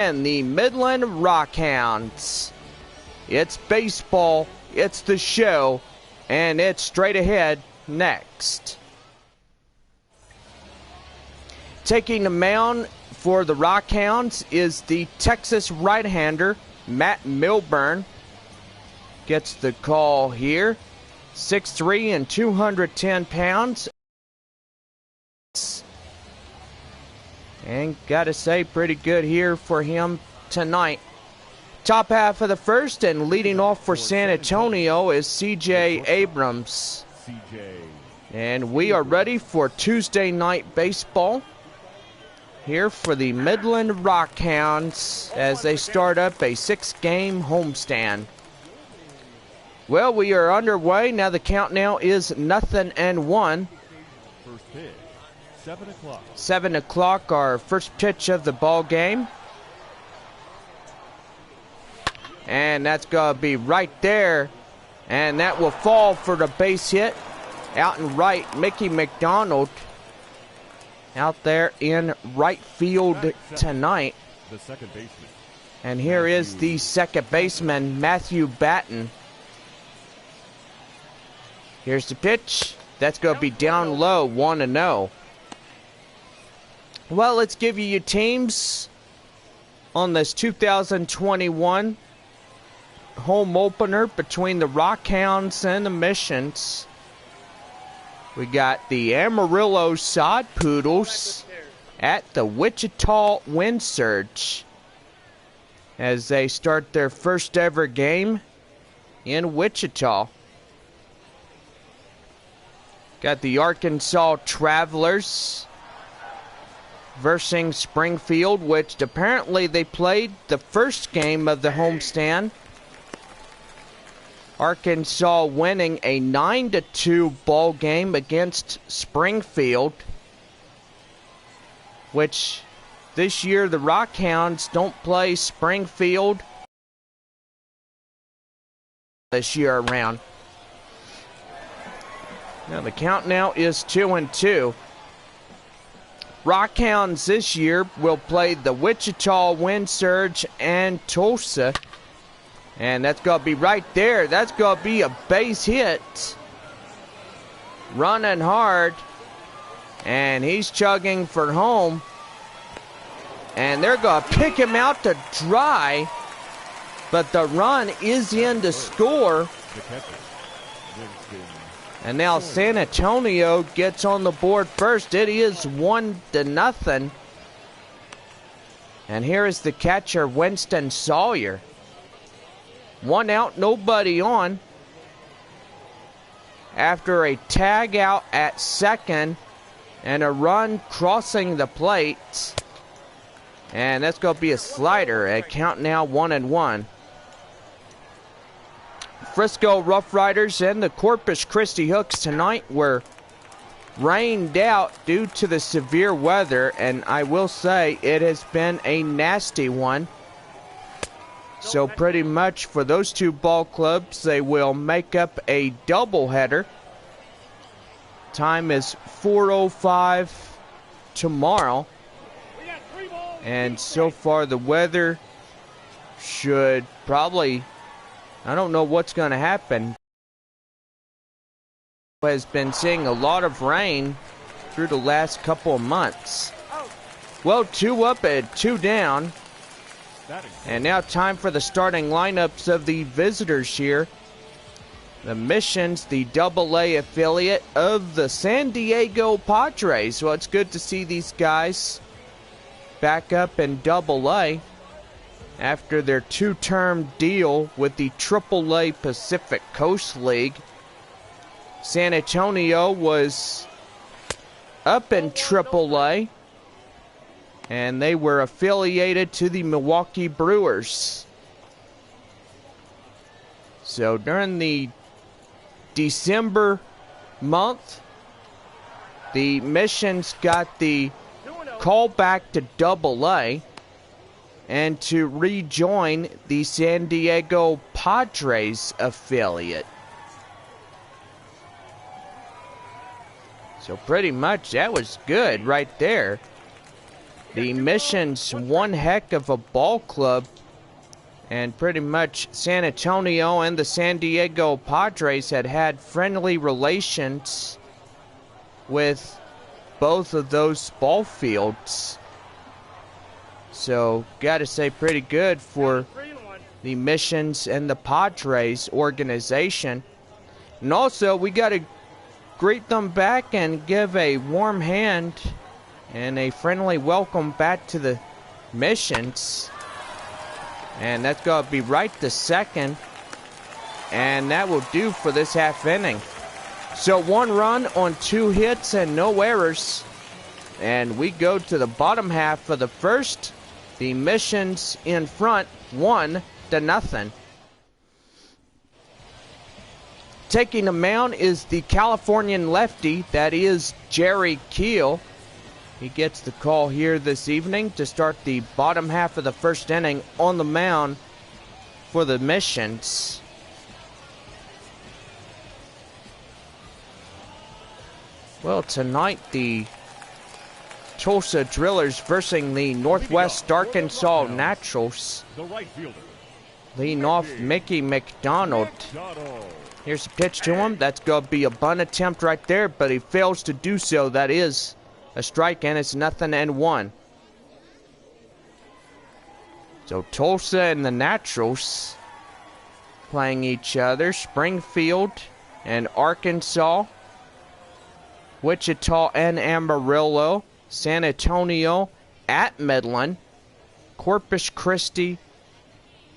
And the Midland Rockhounds. It's baseball, it's the show, and it's straight ahead next. Taking the mound for the Rockhounds is the Texas right-hander, Matt Milburn. Gets the call here. 6'3" and 210 pounds. And gotta say, pretty good here for him tonight. Top half of the first, and leading off for San Antonio is C.J. Abrams. And we are ready for Tuesday night baseball here for the Midland Rockhounds as they start up a 6-game homestand. Well, we are underway. Now the count now is 0-1. First pitch. 7 o'clock. 7 o'clock, our first pitch of the ball game. And that's going to be right there. And that will fall for the base hit. Out in right, Mickey McDonald out there in right field tonight. The second baseman. And here is the second baseman, Matthew Batten. Here's the pitch. That's going to be down low, 1-0. Well, let's give you your teams on this 2021 home opener between the Rockhounds and the Missions. We got the Amarillo Sod Poodles at the Wichita Wind Surge as they start their first ever game in Wichita. Got the Arkansas Travelers versus Springfield, which apparently they played the first game of the homestand. Arkansas winning a 9-2 ball game against Springfield, which this year the Rockhounds don't play Springfield this year around. Now the count now is 2-2. Rockhounds this year will play the Wichita Wind Surge and Tulsa. And that's going to be right there. That's going to be a base hit. Running hard. And he's chugging for home. And they're going to pick him out to dry. But the run is in to score. And now San Antonio gets on the board first. It is 1-0. And here is the catcher, Winston Sawyer. 1 out, nobody on. After a tag out at second and a run crossing the plate. And that's going to be a slider at count now 1-1. Frisco Rough Riders and the Corpus Christi Hooks tonight were rained out due to the severe weather, and I will say it has been a nasty one. So pretty much for those two ball clubs, they will make up a doubleheader. Time is 4:05 tomorrow. And so far the weather should probably, I don't know what's going to happen. Has been seeing a lot of rain through the last couple of months. Well, 2 up and 2 down. And now time for the starting lineups of the visitors here. The Missions, the AA affiliate of the San Diego Padres. Well, it's good to see these guys back up in AA after their 2-term deal with the AAA Pacific Coast League. San Antonio was up in AAA, and they were affiliated to the Milwaukee Brewers. So during the December month, the Missions got the call back to AA and to rejoin the San Diego Padres affiliate. So pretty much that was good right there. The Mission's one heck of a ball club, and pretty much San Antonio and the San Diego Padres had friendly relations with both of those ball fields. So, gotta say, pretty good for the Missions and the Padres organization. And also, we gotta greet them back and give a warm hand and a friendly welcome back to the Missions. And that's going to be right the second. And that will do for this half inning. So 1 run on 2 hits and no errors. And we go to the bottom half of the first. The Missions in front, 1-0. Taking the mound is the Californian lefty, that is Jerry Keel. He gets the call here this evening to start the bottom half of the first inning on the mound for the Missions. Well, tonight the Tulsa Drillers versus the Northwest Arkansas Naturals. Leading off Mickey McDonald. Here's a pitch to him. That's going to be a bunt attempt right there, but he fails to do so. That is a strike, and it's 0-1. So Tulsa and the Naturals playing each other. Springfield and Arkansas. Wichita and Amarillo. San Antonio at Midland. Corpus Christi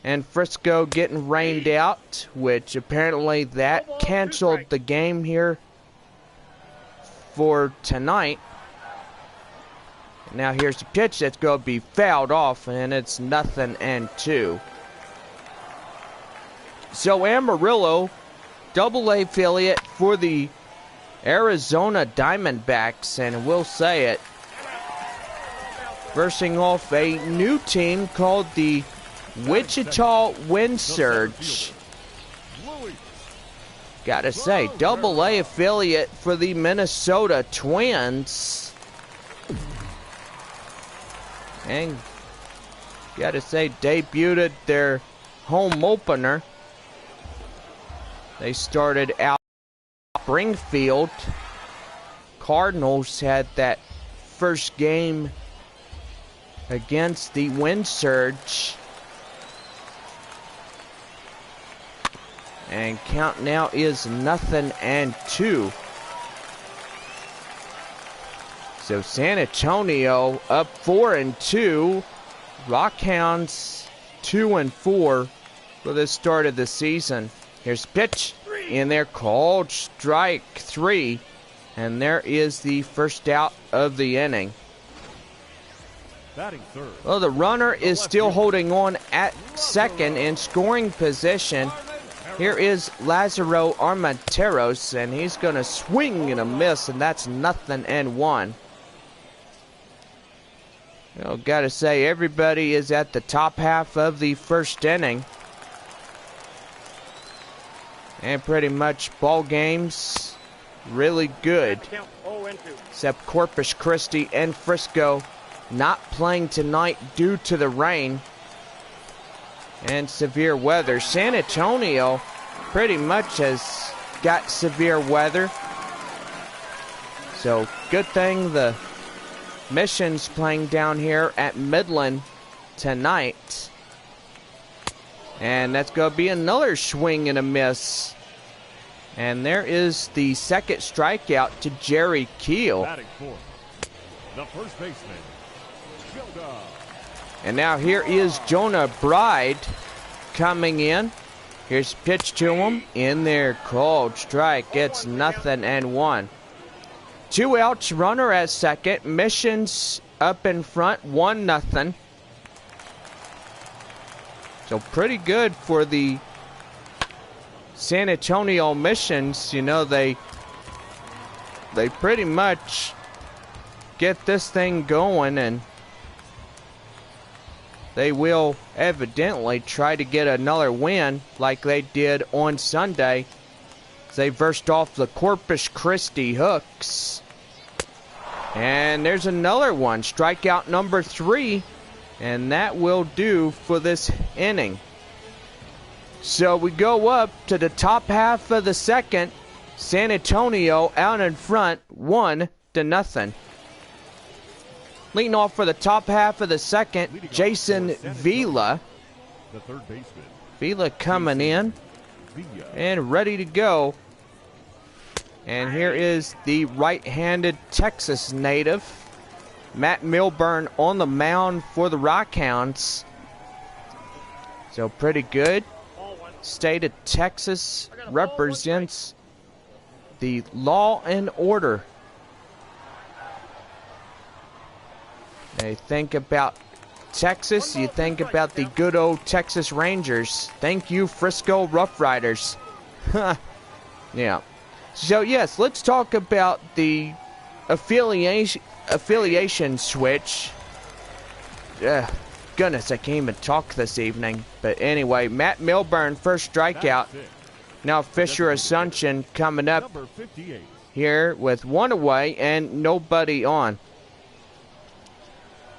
and Frisco getting rained out, which apparently that canceled the game here for tonight. Now here's the pitch that's going to be fouled off, and it's 0-2. So Amarillo, AA affiliate for the Arizona Diamondbacks, and we'll say it, versing off a new team called the Wichita Wind Surge. Gotta say, AA affiliate for the Minnesota Twins. And gotta say, debuted their home opener. They started out Springfield. Cardinals had that first game against the Wind Surge. And count now is 0-2. So San Antonio up 4-2. Rockhounds 2-4 for the start of the season. Here's pitch in there, called strike 3. And there is the first out of the inning. Well, the runner is still holding on at second in scoring position. Here is Lazaro Armenteros, and he's going to swing and a miss, and that's 0-1. Well, gotta say, everybody is at the top half of the first inning. And pretty much ball games really good. Except Corpus Christi and Frisco not playing tonight due to the rain and severe weather. San Antonio pretty much has got severe weather. So good thing the Mission's playing down here at Midland tonight. And that's going to be another swing and a miss. And there is the second strikeout to Jerry Keel. The first baseman, Jonah. And now here is Jonah Bride coming in. Here's a pitch to him. In there, called strike. It's 0-1. 2 outs, runner at second. Missions up in front, 1-0. So pretty good for the San Antonio Missions. You know, they pretty much get this thing going, and they will evidently try to get another win like they did on Sunday. They versed off the Corpus Christi Hooks. And there's another one, strikeout number 3, and that will do for this inning. So we go up to the top half of the second. San Antonio out in front, 1-0. Leading off for the top half of the second, Jason Vila. The third baseman. Vila coming in and ready to go. And here is the right-handed Texas native, Matt Milburn, on the mound for the Rockhounds. So pretty good. State of Texas represents the law and order. They think about Texas, you think about the good old Texas Rangers. Thank you, Frisco Rough Riders. Yeah. So yes, let's talk about the affiliation switch. Goodness, I can't even talk this evening. But anyway, Matt Milburn, first strikeout. Now Fisher Assumption coming up here with 1 away and nobody on.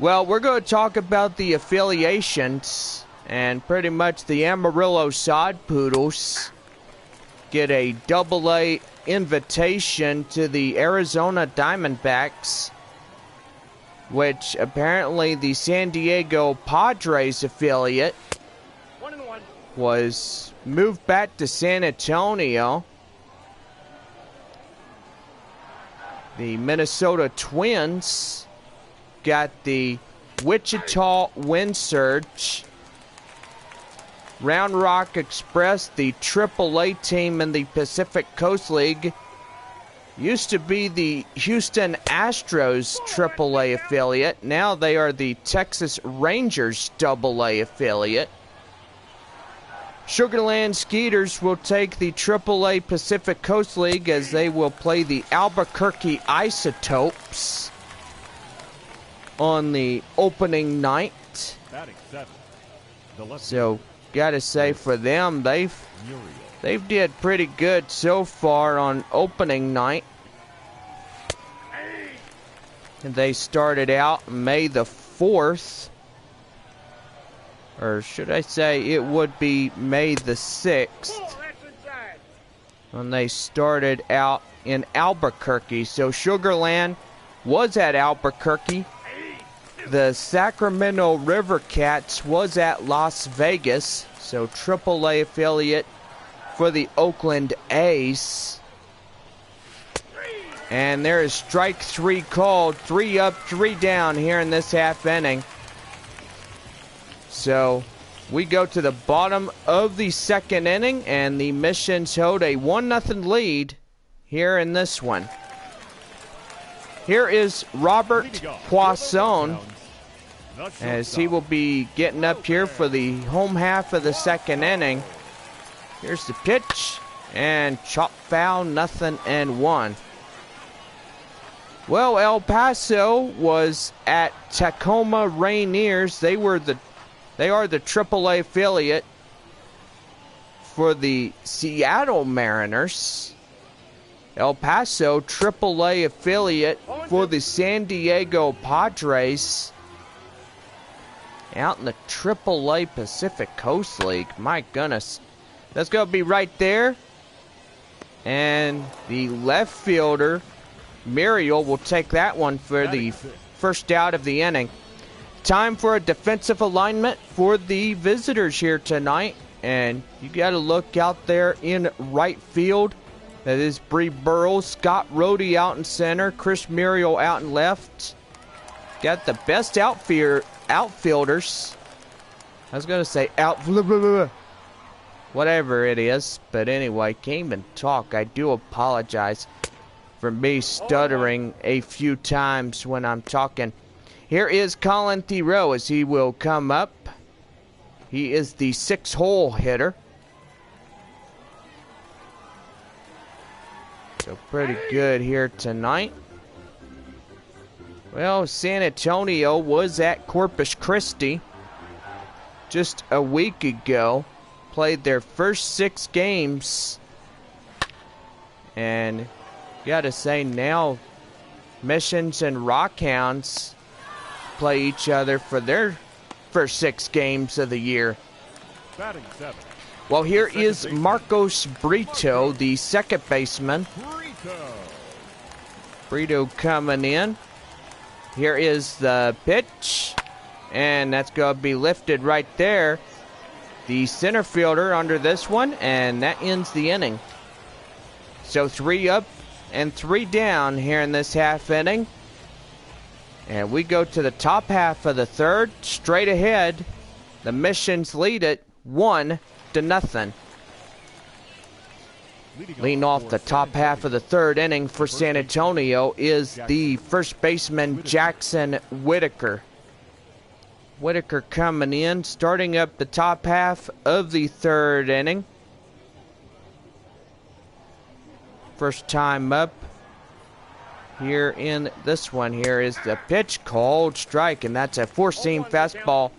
Well, we're going to talk about the affiliations, and pretty much the Amarillo Sod Poodles get a Double-A invitation to the Arizona Diamondbacks, which apparently the San Diego Padres affiliate was moved back to San Antonio. The Minnesota Twins got the Wichita Wind Surge. Round Rock Express, the AAA team in the Pacific Coast League, used to be the Houston Astros AAA affiliate. Now they are the Texas Rangers AA affiliate. Sugarland Skeeters will take the AAA Pacific Coast League as they will play the Albuquerque Isotopes on the opening night. So, gotta say for them, they've did pretty good so far on opening night. And they started out May the 4th. Or should I say it would be May the 6th. When they started out in Albuquerque. So Sugarland was at Albuquerque. The Sacramento River Cats was at Las Vegas. So AAA affiliate for the Oakland A's. And there is strike 3 called. 3 up, 3 down here in this half inning. So we go to the bottom of the second inning, and the Missions hold a 1-0 lead here in this one. Here is Robert Poisson, as he will be getting up here for the home half of the second inning. Here's the pitch, and chop foul, 0-1. Well, El Paso was at Tacoma Rainiers. They are the AAA affiliate for the Seattle Mariners. El Paso, AAA affiliate for the San Diego Padres. Out in the AAA Pacific Coast League. My goodness. That's going to be right there. And the left fielder, Muriel, will take that one for the first out of the inning. Time for a defensive alignment for the visitors here tonight. And you got to look out there in right field. That is Bree Burrows, Scott Rohde out in center, Chris Muriel out in left. Got the best outfielders. I was going to say whatever it is. But anyway, can't even talk. I do apologize for me stuttering a few times when I'm talking. Here is Colin Thoreau as he will come up. He is the 6-hole hitter. So pretty good here tonight. Well, San Antonio was at Corpus Christi just a week ago. Played their first 6 games. And gotta say now Missions and Rockhounds play each other for their first 6 games of the year. Batting 7. Well, here is Marcos Brito, the second baseman. Brito coming in. Here is the pitch, and that's going to be lifted right there. The center fielder under this one, and that ends the inning. So 3 up and 3 down here in this half inning. And we go to the top half of the third, straight ahead. The Missions lead it 1-0. Leading off the top half of the third inning for San Antonio is the first baseman, Jackson Whitaker. Whitaker coming in, starting up the top half of the third inning. First time up here in this one. Here is the pitch, called strike, and that's a 4-seam fastball.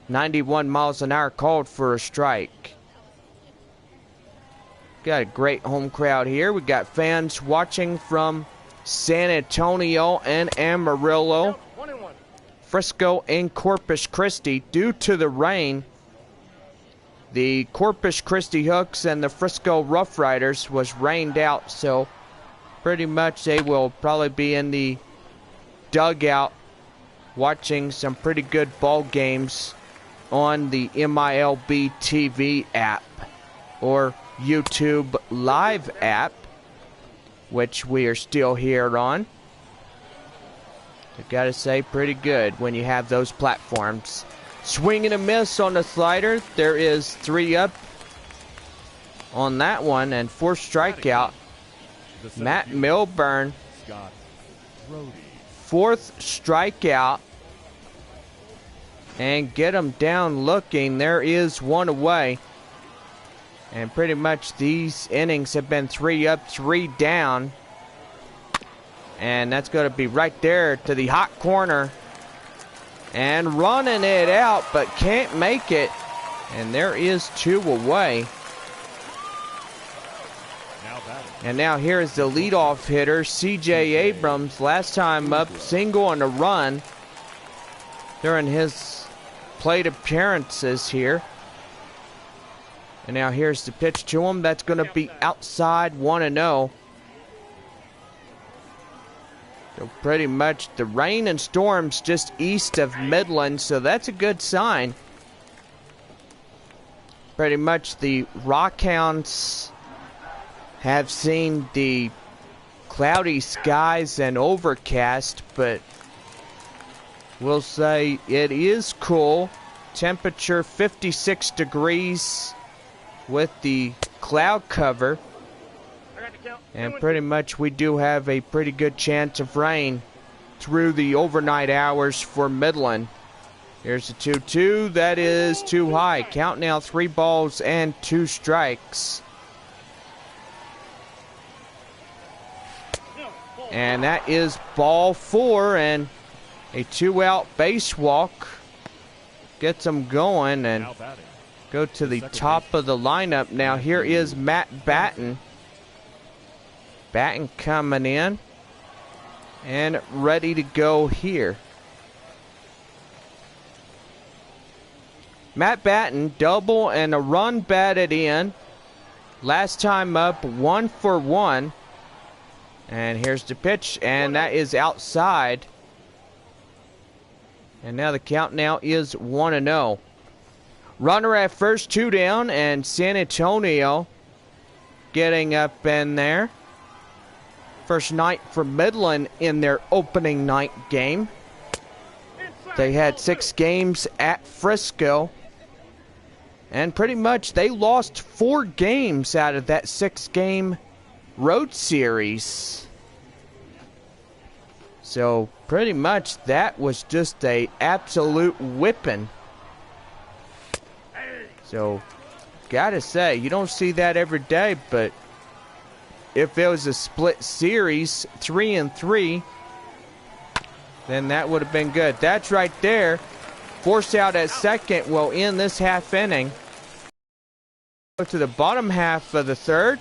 91 miles an hour called for a strike. Got a great home crowd here. We got fans watching from San Antonio and Amarillo, Frisco and Corpus Christi. Due to the rain, the Corpus Christi Hooks and the Frisco Rough Riders was rained out, so pretty much they will probably be in the dugout watching some pretty good ball games on the MILB TV app or YouTube Live app, which we are still here on. I gotta say, pretty good when you have those platforms. Swing and a miss on the slider. There is 3 up on that one, and 4 strikeout. Matt Milburn, 4th strikeout. And get him down looking. There is 1 away. And pretty much these innings have been 3 up, 3 down. And that's going to be right there to the hot corner. And running it out, but can't make it. And there is 2 away. And now here is the leadoff hitter, C.J. Abrams. Last time up, single on a run during his plate appearances here. And now here's the pitch to him. That's going to be outside, 1-0. So pretty much the rain and storms just east of Midland, so that's a good sign. Pretty much the Rockhounds have seen the cloudy skies and overcast, but we'll say it is cool. Temperature 56 degrees with the cloud cover. And pretty much we do have a pretty good chance of rain through the overnight hours for Midland. Here's the 2-2. That is too high. Count now, 3 balls and 2 strikes. And that is ball 4, and a 2-out base walk gets them going and go to the top of the lineup. Now here is Matt Batten. Batten coming in and ready to go here. Matt Batten, double and a run batted in. Last time up, 1 for 1. And here's the pitch, and that is outside. And now the count now is 1-0. Runner at first, 2 down, and San Antonio getting up in there. First night for Midland in their opening night game. They had 6 games at Frisco. And pretty much they lost 4 games out of that 6-game road series. So pretty much that was just a absolute whipping. So gotta say, you don't see that every day, but if it was a split series, 3-3, then that would have been good. That's right there. Force out at second will end this half inning. Go to the bottom half of the third,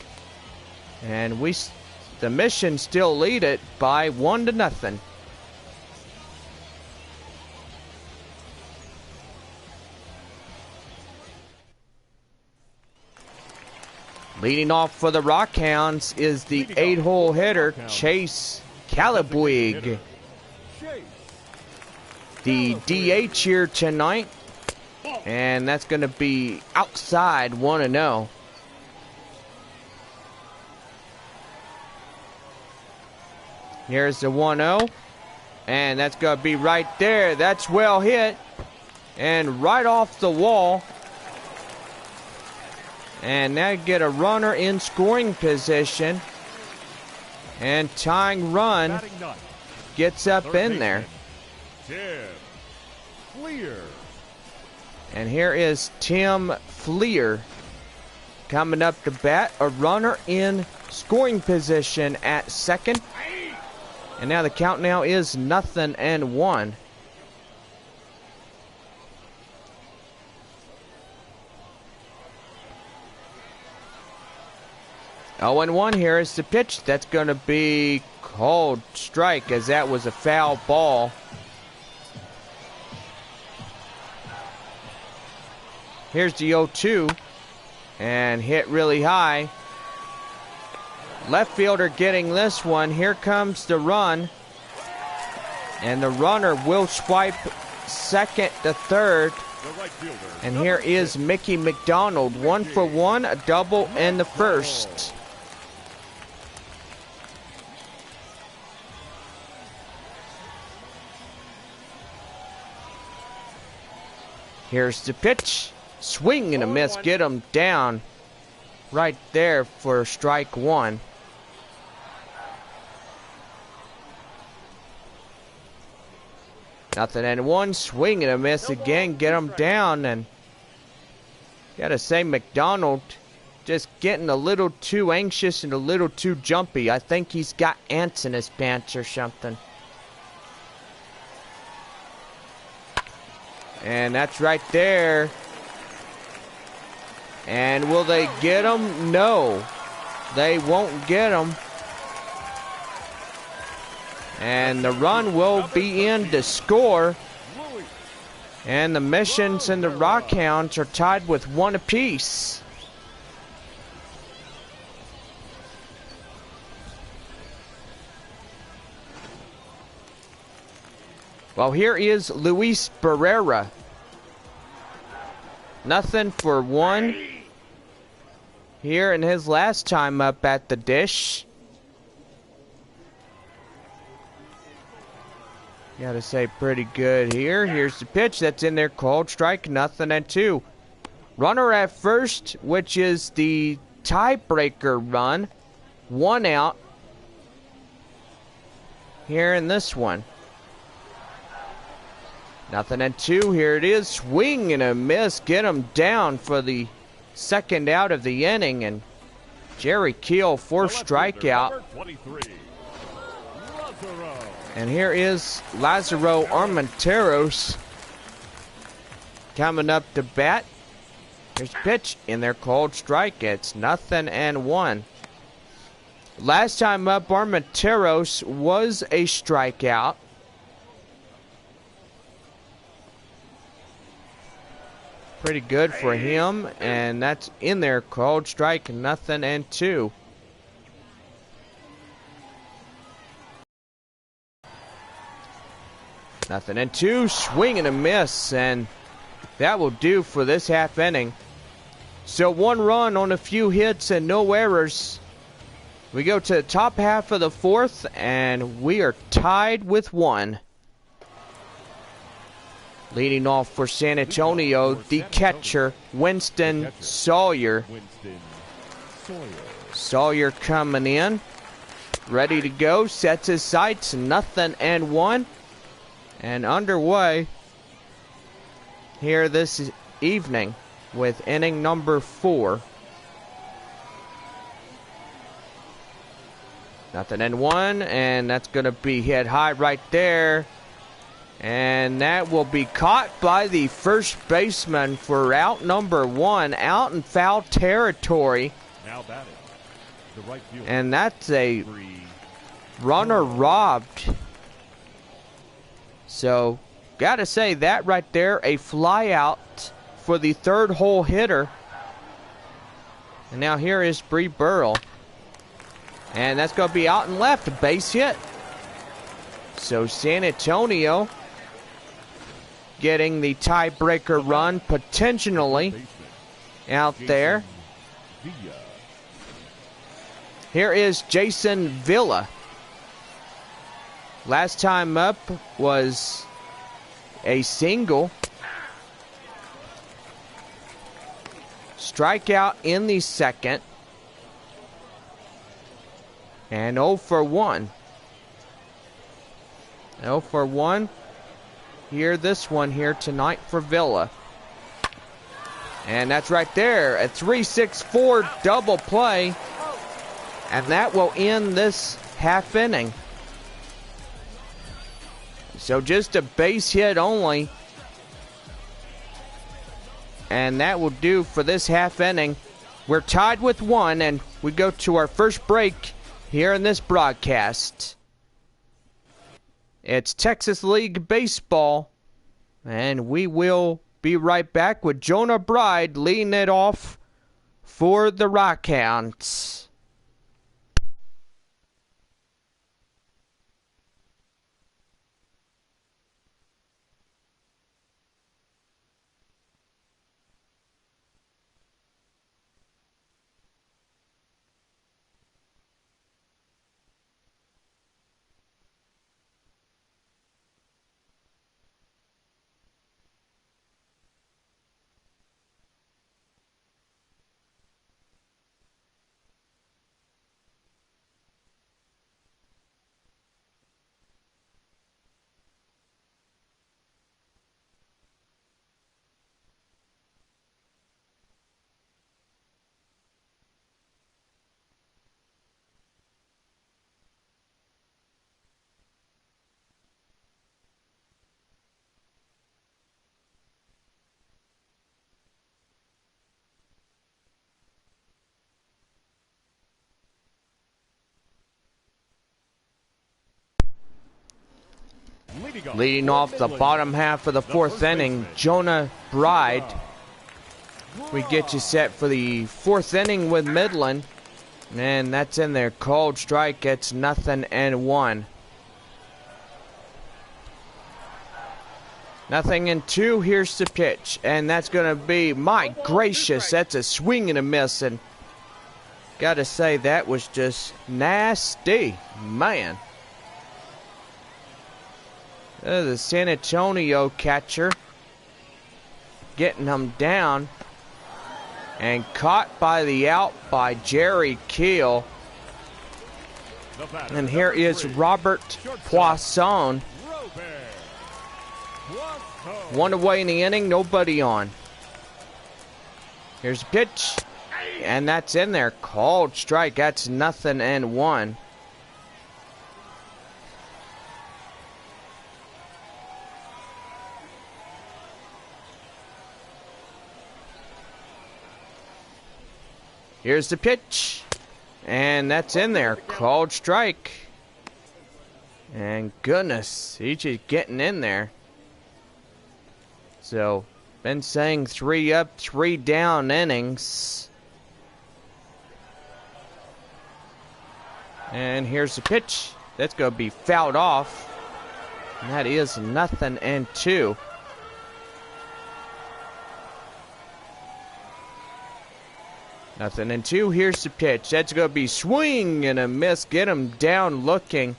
and we the Mission still lead it by 1-0. Leading off for the Rockhounds is the 8-hole hitter, Chase Calabwig. The DH here tonight, and that's going to be outside 1-0. Here's the 1-0, and that's going to be right there. That's well hit, and right off the wall. And now you get a runner in scoring position, and tying run gets up in there. And here is Tim Fleer coming up to bat, a runner in scoring position at second. And now the count now is 0-1. 0-1 here is the pitch. That's going to be called strike, as that was a foul ball. Here's the 0-2, and hit really high. Left fielder getting this one. Here comes the run, and the runner will swipe second to third. And here is Mickey McDonald, 1 for 1, a double in the first. Here's the pitch. Swing and a miss. Get him down right there for strike one. Nothing and one. Swing and a miss again. Get him down. And gotta say, McDonald just getting a little too anxious and a little too jumpy. I think he's got ants in his pants or something. And that's right there. And will they get him? No, they won't get him. And the run will be in to score. And the Missions and the Rockhounds are tied with 1 apiece. Well, here is Luis Barrera. Nothing for 1 here in his last time up at the dish. Gotta say, pretty good here. Here's the pitch that's in there, called strike, 0-2. Runner at first, which is the tiebreaker run. 1 out here in this one. 0-2. Here it is. Swing and a miss. Get him down for the second out of the inning. And Jerry Keel, 4th strikeout. And here is Lazaro Armenteros coming up to bat. Here's a pitch in there, called strike. It's 0-1. Last time up, Armenteros was a strikeout. Pretty good for him, and that's in there, called strike, 0-2. Nothing and 2, swing and a miss, and that will do for this half inning. So 1 run on a few hits and no errors. We go to the top half of the 4th, and we are tied with 1. Leading off for San Antonio, the catcher, Winston Sawyer. Sawyer coming in, ready to go, sets his sights, 0-1. And underway here this evening with inning number 4. 0-1, and that's going to be hit high right there. And that will be caught by the first baseman for out number 1, out in foul territory. Now batting. to right field. And that's a runner robbed. So, gotta say that right there, a fly out for the third hole hitter. And now here is Bree Burrell. And that's going to be out and left, a base hit. So San Antonio getting the tiebreaker run potentially out there. Here is Jason Villa. Last time up was a single. Strikeout in the second. And 0 for 1. 0 for 1. Here, this one here tonight for Villa. And that's right there. A 3-6-4 double play. And that will end this half inning. So just a base hit only. And that will do for this half inning. We're tied with 1, and we go to our first break here in this broadcast. It's Texas League Baseball, and we will be right back with Jonah Bride leading it off for the Rockhounds. Leading off the bottom half of the fourth inning, Jonah Bride. We get you set for the fourth inning with Midland. And that's in there. Called strike. It's 0-1. 0-2. Here's the pitch. And that's going to be, my gracious, that's a swing and a miss. And gotta say, that was just nasty. Man. The San Antonio catcher getting him down and caught by the out by Jerry Keel. And here is Robert Poisson. One away in the inning, nobody on. Here's a pitch, and that's in there. Called strike. That's 0-1. Here's the pitch, and that's in there. Called strike. And goodness, he's just getting in there. So, been saying 3 up, 3 down innings. And here's the pitch. That's going to be fouled off. And that is 0-2. Nothing and 2. Here's the pitch. That's going to be swing and a miss. Get him down looking.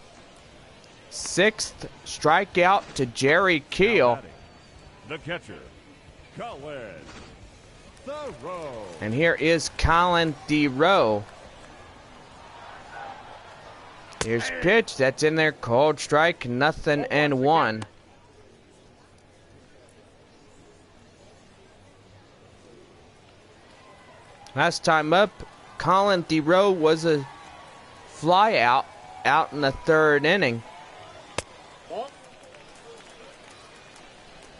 6th strikeout to Jerry Keel. The catcher, Colin Thoreau. And here is Colin Thoreau. Here's the pitch. That's in there. Called strike. 0-1. Last time up, Colin Thoreau was a fly out in the 3rd inning.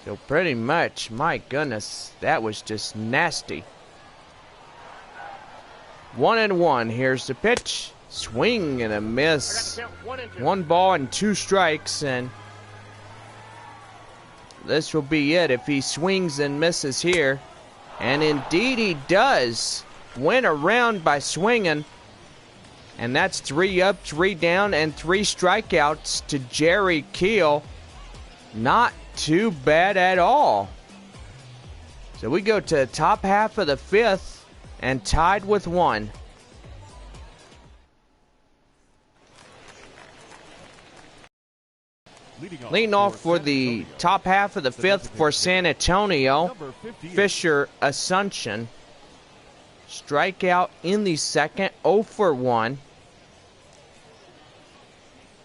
So pretty much, my goodness, that was just nasty. 1-1. Here's the pitch. Swing and a miss. 1 ball and 2 strikes, and this will be it if he swings and misses here. And indeed he does. Went around by swinging. And that's 3 up, 3 down, and 3 strikeouts to Jerry Keel. Not too bad at all. So we go to the top half of the 5th and tied with 1. Leading off for the top half of the 5th for San Antonio, Fisher Asuncion. Strikeout in the 2nd, 0 for 1.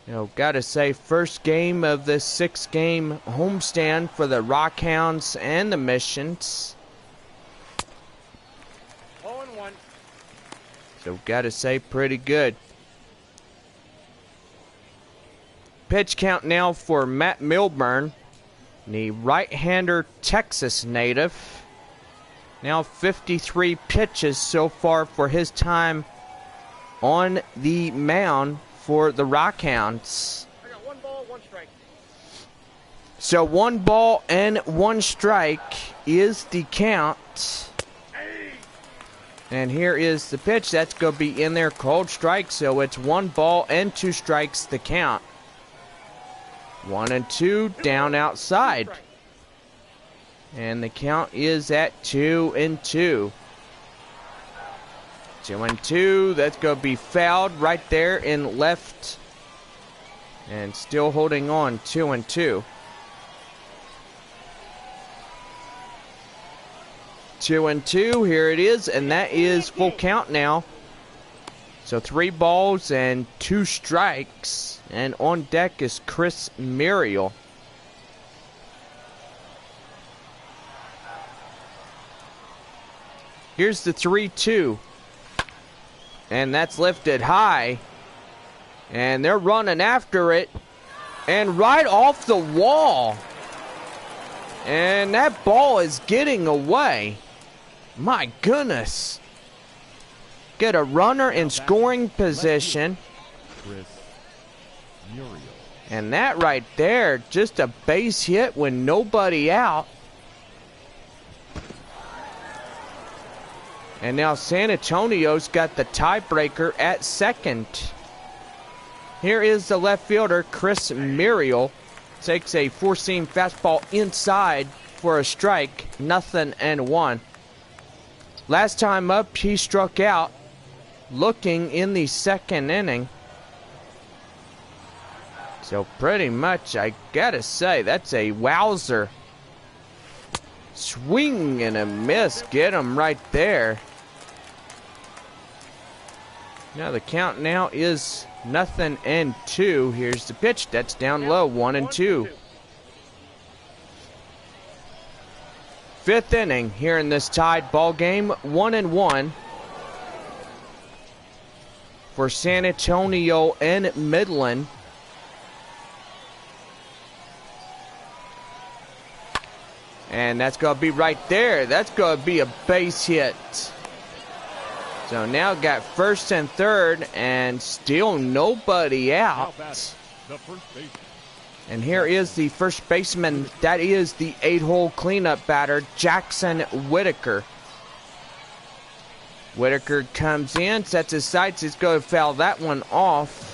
You know, gotta say, first game of this 6-game homestand for the Rockhounds and the Missions. 0-1. So gotta say, pretty good. Pitch count now for Matt Milburn, the right-hander Texas native. Now 53 pitches so far for his time on the mound for the Rockhounds. I got 1 ball, 1 strike. So 1 ball and 1 strike is the count. And here is the pitch. That's going to be in there, called strike. So it's 1 ball and 2 strikes the count. 1-2 down outside. And the count is at 2-2. 2-2. That's going to be fouled right there in left. And still holding on. 2-2. 2-2. Here it is. And that is full count now. So 3 balls and 2 strikes. And on deck is Chris Muriel. Here's the 3-2. And that's lifted high. And they're running after it. And right off the wall. And that ball is getting away. My goodness. Get a runner in scoring position. And that right there, just a base hit with nobody out. And now San Antonio's got the tiebreaker at second. Here is the left fielder, Chris Muriel. Takes a 4-seam fastball inside for a strike. 0-1. Last time up, he struck out looking in the 2nd inning. So pretty much, I gotta say, that's a wowzer. Swing and a miss. Get him right there. Now the count now is 0-2. Here's the pitch. That's down low. 1-2. 5th inning here in this tied ball game. 1-1 for San Antonio and Midland. And that's going to be right there. That's going to be a base hit. So now got 1st and 3rd, and still nobody out. And here is the first baseman. That is the 8-hole cleanup batter, Jackson Whitaker. Whitaker comes in, sets his sights. He's going to foul that one off.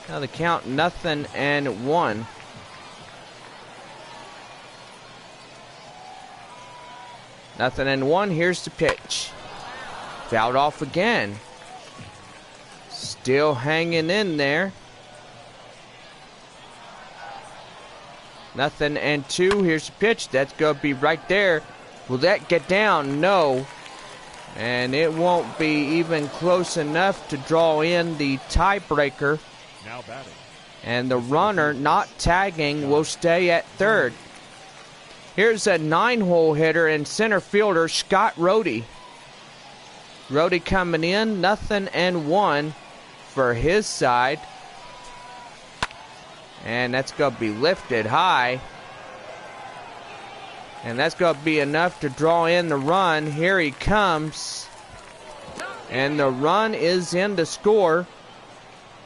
Now the count 0-1. Nothing and 1. Here's the pitch. Fouled off again. Still hanging in there. 0-2. Here's the pitch. That's going to be right there. Will that get down? No. And it won't be even close enough to draw in the tiebreaker. Now batting. And the runner not tagging will stay at 3rd. Here's a 9-hole hitter and center fielder, Scott Rohde. Rohde coming in, 0-1 for his side. And that's going to be lifted high. And that's going to be enough to draw in the run. Here he comes. And the run is in to score.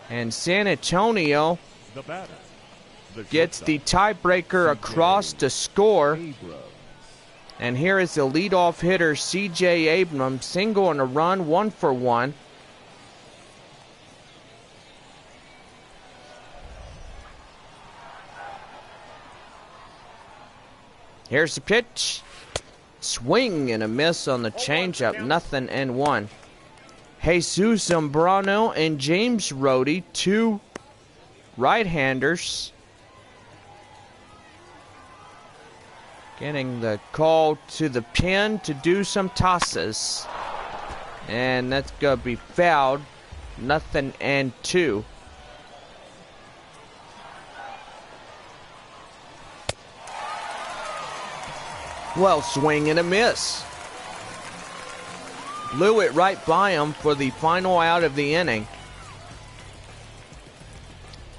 And San Antonio The batter. The gets the shortstop, tiebreaker across to score. Abrams. And here is the leadoff hitter, C.J. Abrams, single and a run, 1 for 1. Here's the pitch. Swing and a miss on the changeup, 0-1. Jesus Zambrano and James Rhodey, 2 right-handers. Getting the call to the pin to do some tosses. And that's going to be fouled. 0-2. Well, swing and a miss. Blew it right by him for the final out of the inning.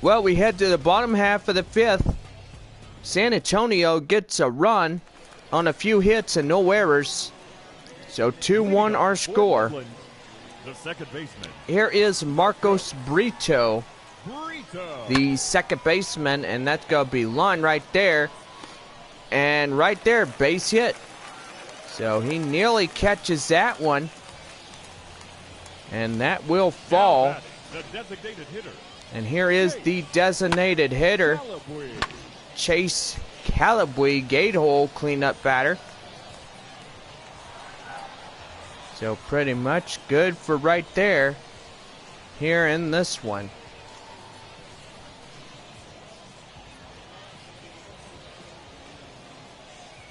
Well, we head to the bottom half of the 5th. San Antonio gets a run on a few hits and no errors. So 2-1 our score. Midland, the second baseman. Here is Marcos Brito, Brito. the second baseman, and that's going to be Lund right there. And right there, base hit. So he nearly catches that one. And that will fall. Now batting, the designated hitter. And here is the designated hitter, Callaway. Chase Calabwe, gate hole cleanup batter. So pretty much good for right there here in this one.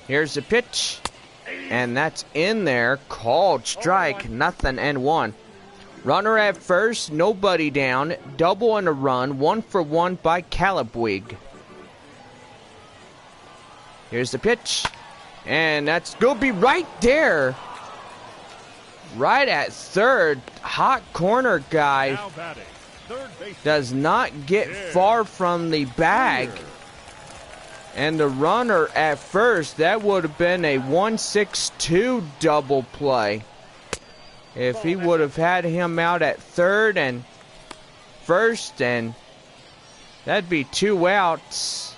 Here's the pitch, and that's in there, called strike, 0-1. Runner at first, nobody down, double and a run, 1 for 1 by Calabwig. Here's the pitch, and that's going to be right there. Right at third, hot corner guy Now batting, third baseman. does not get far from the bag. And the runner at first, that would have been a 1-6-2 double play. If he would have had him out at third and first, and that'd be 2 outs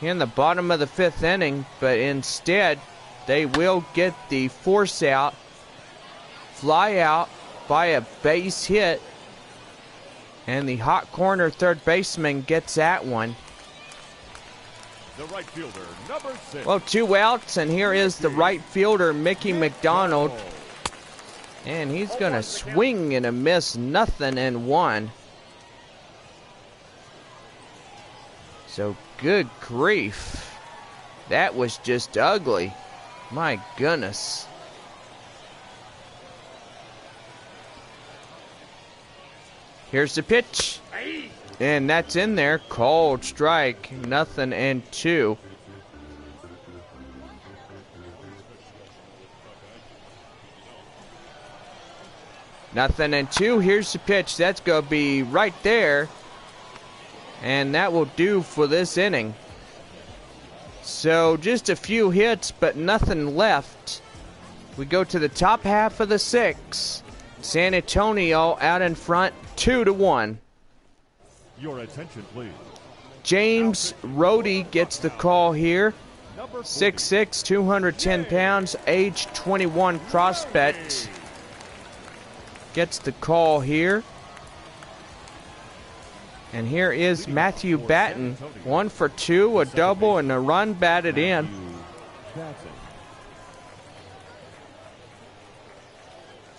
in the bottom of the 5th inning. But instead, they will get the force out, fly out by a base hit, and the hot corner third baseman gets that one. The right fielder, number 6. Well, 2 outs, and here is the right fielder, Mickey McDonald. And he's going to swing and a miss, 0-1. So, good grief. That was just ugly. My goodness. Here's the pitch. And that's in there, called strike, 0-2. Nothing and 2. Here's the pitch. That's going to be right there. And that will do for this inning. So just a few hits, but nothing left. We go to the top half of the 6th. San Antonio out in front, 2-1. Your attention, please. James Rhodey gets the call here. 6'6", 210 pounds, age 21 prospect. Gets the call here. And here is Matthew Batten. 1 for 2, a double, and a run batted in.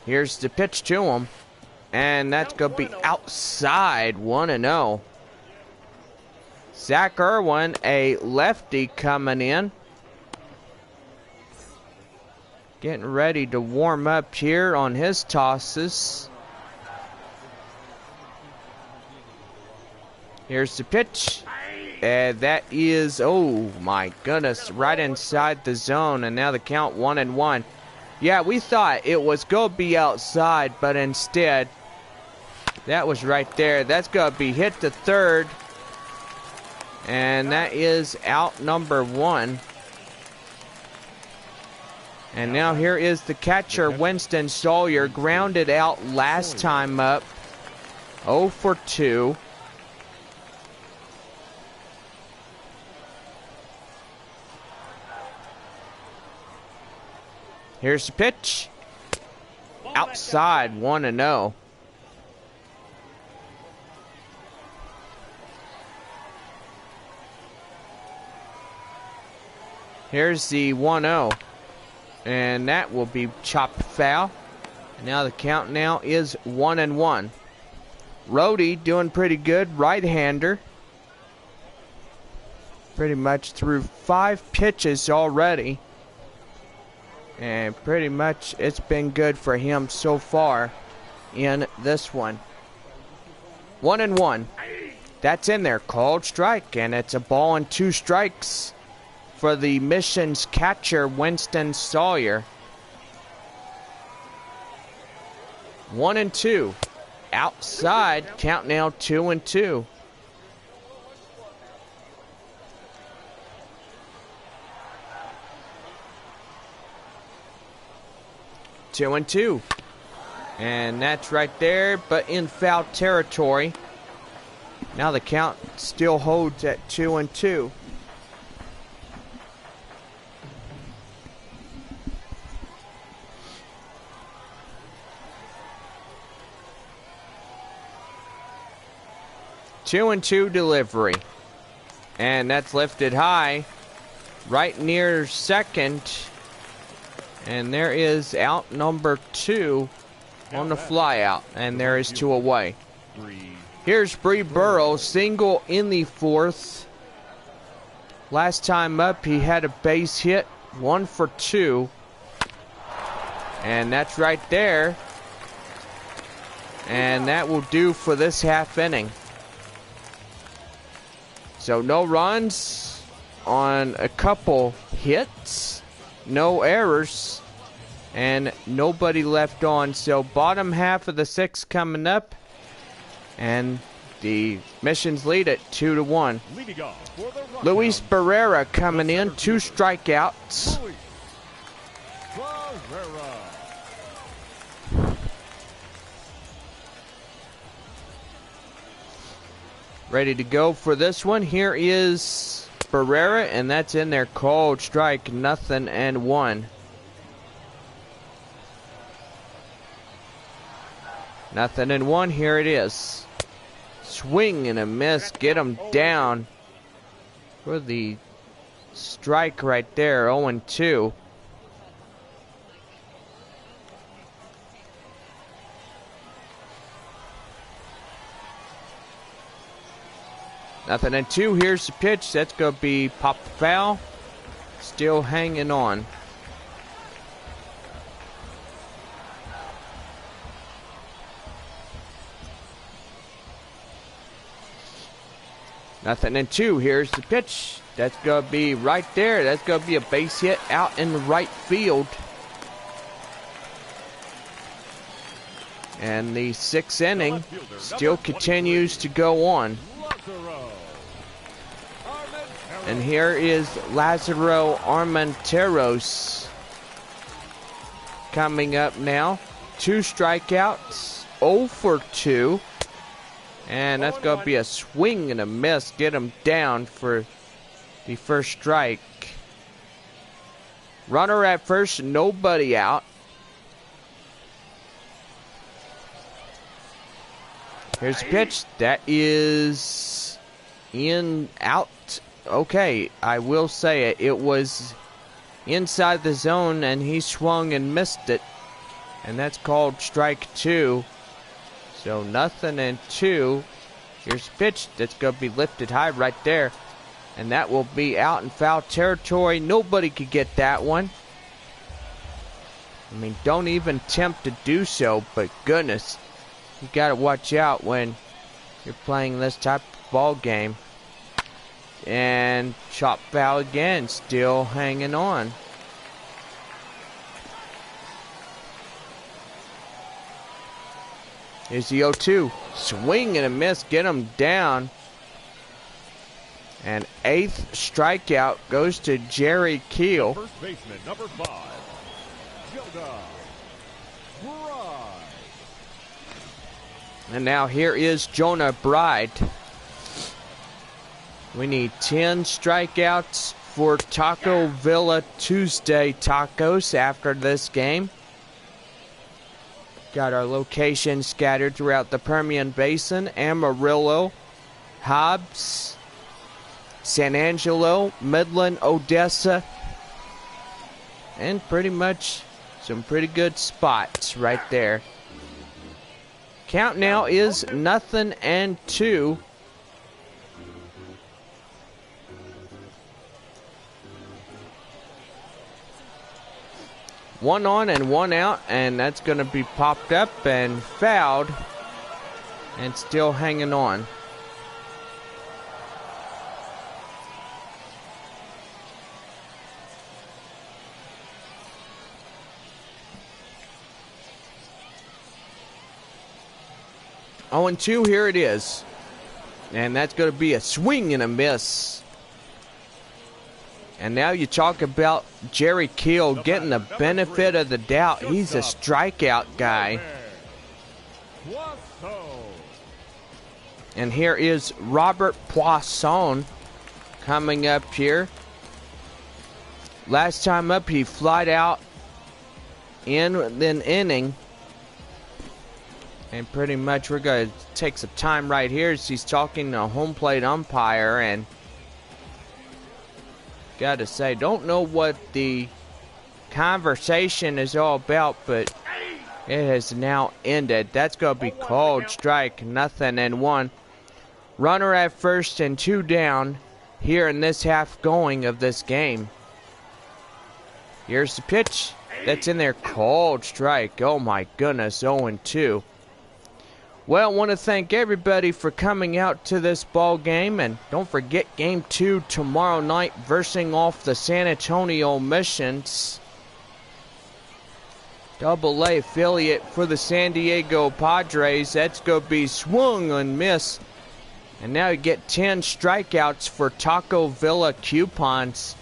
Here's the pitch to him. And that's going to be outside, 1-0. Zach Irwin, a lefty, coming in. Getting ready to warm up here on his tosses. Here's the pitch. That is, oh my goodness, right inside the zone. And now the count 1-1. Yeah, we thought it was going to be outside, but instead, that was right there. That's going to be hit to third. And that is out number 1. And now here is the catcher, Winston Sawyer, grounded out last time up. 0 for 2. Here's the pitch. Outside, 1-0. Here's the 1-0. And that will be chopped foul. And now the count now is 1-1. Rhodey doing pretty good, right-hander. Pretty much through 5 pitches already. And pretty much it's been good for him so far in this one. 1-1. That's in there, called strike, and it's a ball and 2 strikes for the Mission's catcher, Winston Sawyer. 1-2. Outside, count now 2-2. Two and 2. And that's right there, but in foul territory. Now the count still holds at 2-2. Two and 2 delivery. And that's lifted high. Right near second. And there is out number 2 on the fly out. And there is 2 away. Here's Bree Burrows, single in the 4th. Last time up, he had a base hit, 1 for 2. And that's right there. And that will do for this half inning. So no runs on a couple hits, no errors, and nobody left on. So bottom half of the 6th coming up, and the Missions lead it 2-1. Luis Barrera coming in, 2 strikeouts. Ready to go for this one. Here is Barrera, and that's in there, called strike, 0-1. 0-1, here it is. Swing and a miss, get him down for the strike right there, 0-2. Nothing and 2. Here's the pitch. That's going to be popped foul. Still hanging on. Nothing and 2. Here's the pitch. That's going to be right there. That's going to be a base hit out in the right field. And the 6th inning still continues to go on. And here is Lazaro Armenteros coming up now. 2 strikeouts, 0 for 2. And that's going to be a swing and a miss. Get him down for the first strike. Runner at first, nobody out. Here's the pitch. That is out. Okay, I will say it. It was inside the zone, and he swung and missed it. And that's called strike 2. So 0-2. Here's the pitch. That's going to be lifted high right there. And that will be out in foul territory. Nobody could get that one. I mean, don't even attempt to do so, but goodness. You got to watch out when you're playing this type of ball game. And chop foul again, still hanging on. Here's the 0-2. Swing and a miss, get him down. And 8th strikeout goes to Jerry Keel. First baseman, number 5. And now here is Jonah Bride. We need 10 strikeouts for Taco Villa Tuesday Tacos after this game. Got our locations scattered throughout the Permian Basin, Amarillo, Hobbs, San Angelo, Midland, Odessa, and pretty much some pretty good spots right there. Count now is 0-2. One on and one out, and that's going to be popped up and fouled, and still hanging on. Oh, and 2, here it is. And that's going to be a swing and a miss. And now you talk about Jerry Keel getting the benefit of the doubt. He's a strikeout guy. And here is Robert Poisson coming up here. Last time up, he flied out in an inning. And pretty much we're going to take some time right here as he's talking to a home plate umpire. And got to say, don't know what the conversation is all about, but it has now ended. That's going to be called strike, 0-1. Runner at first and 2 down here in this half going of this game. Here's the pitch that's in there, called strike. Oh my goodness, 0-2. Well, I want to thank everybody for coming out to this ball game, and don't forget Game 2 tomorrow night versing off the San Antonio Missions. Double-A affiliate for the San Diego Padres. That's going to be swung and miss. And now you get 10 strikeouts for Taco Villa coupons.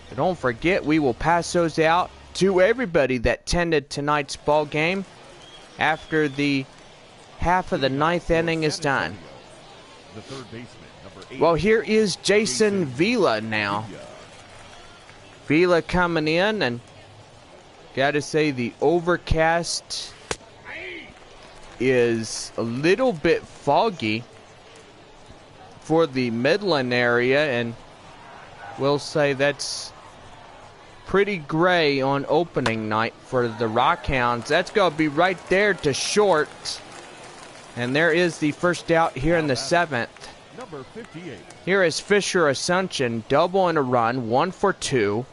So don't forget, we will pass those out to everybody that attended tonight's ball game after the half of the 9th inning is done. Well, here is Jason Villa now. Villa coming in, and gotta say the overcast is a little bit foggy for the Midland area, and we'll say that's pretty gray on opening night for the Rockhounds. That's gonna be right there to short. And there is the first out here in the 7th. Number 58. Here is Fisher Assumption, double and a run, 1 for 2.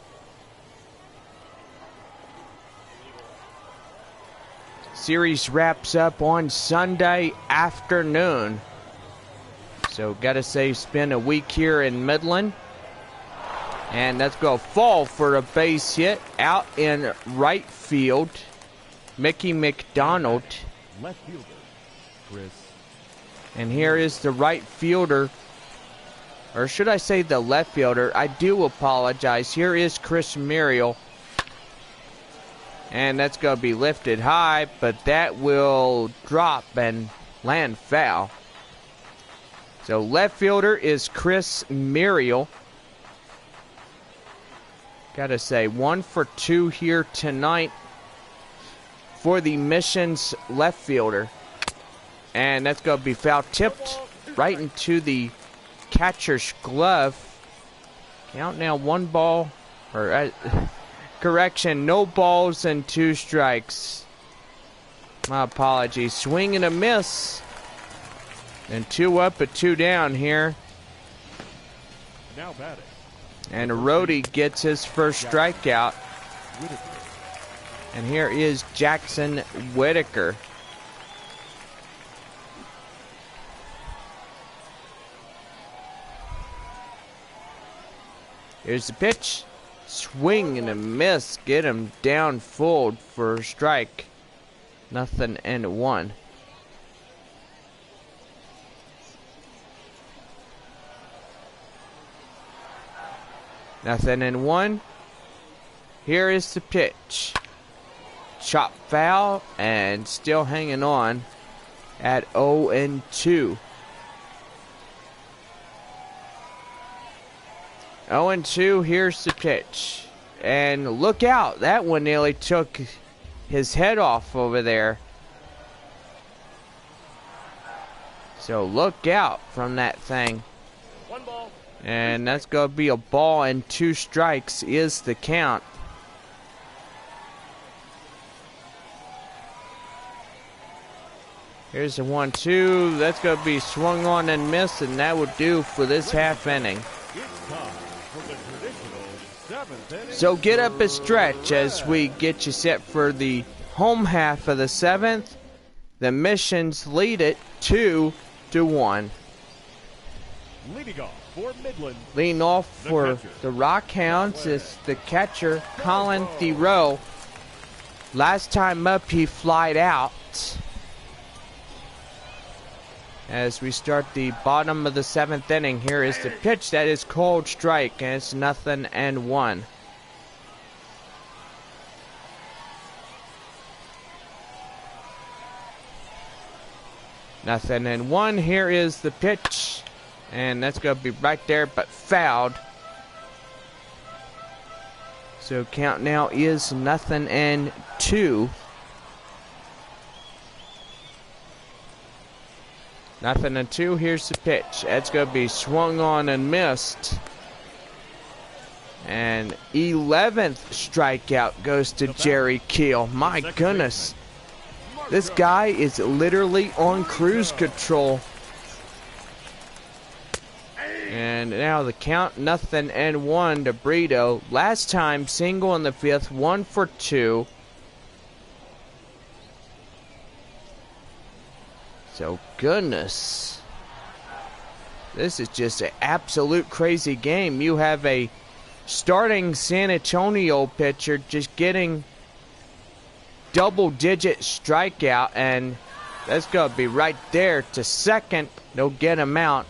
Series wraps up on Sunday afternoon. So gotta say, it's been a week here in Midland. And that's gonna fall for a base hit out in right field. Mickey McDonald. Left fielder. And here is the right fielder, or should I say the left fielder? I do apologize. Here is Chris Muriel. And that's going to be lifted high, but that will drop and land foul. So left fielder is Chris Muriel. Gotta say, 1 for 2 here tonight for the Missions left fielder. And that's going to be foul tipped right into the catcher's glove. Count now, 1 ball, or correction, no balls and 2 strikes. My apologies. Swing and a miss. And 2 up but 2 down here. Now batting. And Rhodey gets his first strikeout. And here is Jackson Whitaker. Here's the pitch. Swing and a miss. Get him down full for a strike. 0-1. Nothing in 1. Here is the pitch. chop foul, and still hanging on at 0-2. 0-2, here's the pitch. And look out, that one nearly took his head off over there. So look out from that thing. One ball. And that's going to be a ball, and 2 strikes is the count. Here's the 1-2. That's going to be swung on and missed, and that would do for this half inning. So get up a stretch as we get you set for the home half of the 7th. The Missions lead it 2-1. Leading off for Midland. Leading off for the Rockhounds is the catcher, Colin Theroux. Last time up, he flied out. As we start the bottom of the 7th inning, here is the pitch that is called strike, and it's 0-1. Nothing and 1. Here is the pitch, and that's going to be right there, but fouled. So count now is 0-2. 0-2. Here's the pitch. That's going to be swung on and missed. And 11th strikeout goes to Jerry Keel. My goodness. This guy is literally on cruise control. And now the count 0-1 to Brito. Last time single in the 5th, 1 for 2. So goodness, this is just an absolute crazy game. You have a starting San Antonio pitcher just getting double-digit strikeout, and that's going to be right there to second. They'll get him out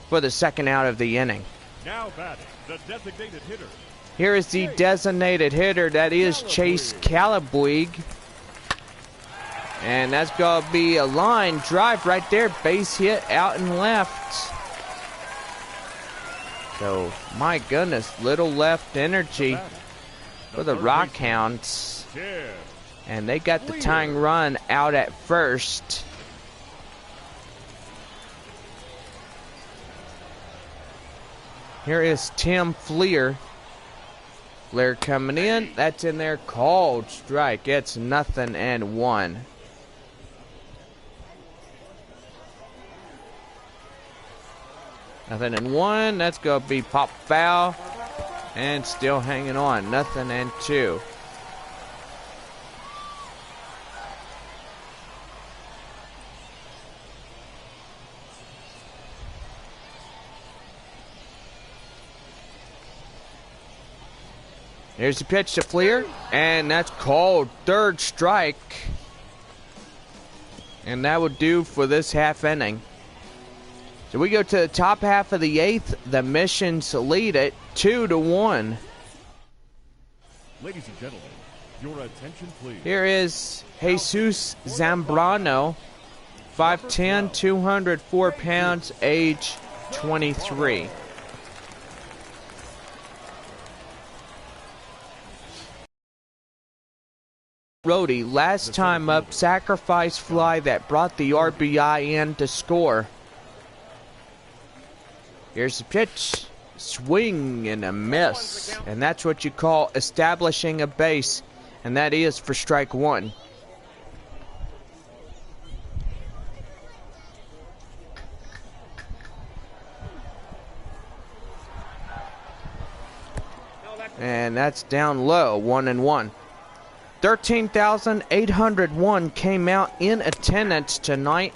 for the second out of the inning. Now batting, the designated hitter. Here is the designated hitter. That is Chase Calabuig. And that's going to be a line drive right there. Base hit out and left. So, my goodness, little left energy for the Rockhounds. And they got the tying run out at first. Here is Tim Fleer. Fleer coming in. That's in there. Called strike. It's 0-1. Nothing and 1. That's going to be pop foul. And still hanging on. 0-2. Here's the pitch to Fleer. And that's called 3rd strike. And that would do for this half inning. So we go to the top half of the 8th. The Missions lead it 2-1. Ladies and gentlemen, your attention please. Here is Jesus Zambrano, 5'10", 204 pounds, age 23. Rhodey, last time up, sacrifice fly that brought the RBI in to score. Here's the pitch. Swing and a miss. And that's what you call establishing a base. And that is for strike 1. And that's down low, 1-1. 13,801 came out in attendance tonight.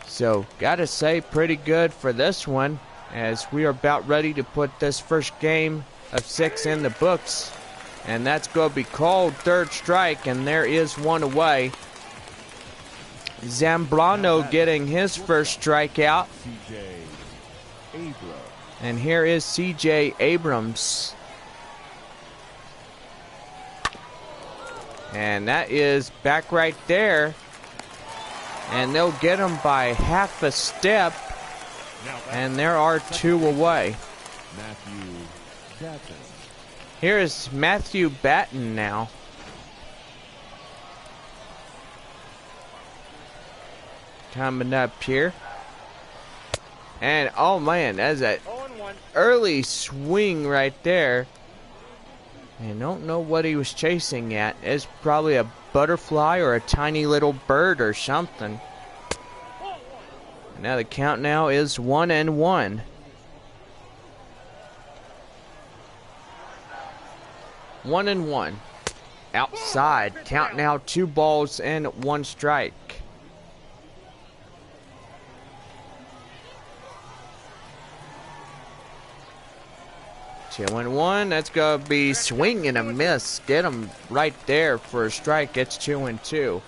So, gotta say, pretty good for this one, as we are about ready to put this first game of 6 in the books. And that's going to be called 3rd strike, and there is one away. Zambrano getting his first strikeout. And here is C.J. Abrams. And that is back right there. And they'll get him by half a step. And there are 2 away. Here's Matthew Batten now. Coming up here. And oh man, that's an early swing right there. I don't know what he was chasing at. It's probably a butterfly or a tiny little bird or something. Now the count now is 1-1. 1-1. Outside. Count now 2 balls and 1 strike. 2-1. That's gonna be swing and a miss. Get him right there for a strike. It's 2-2.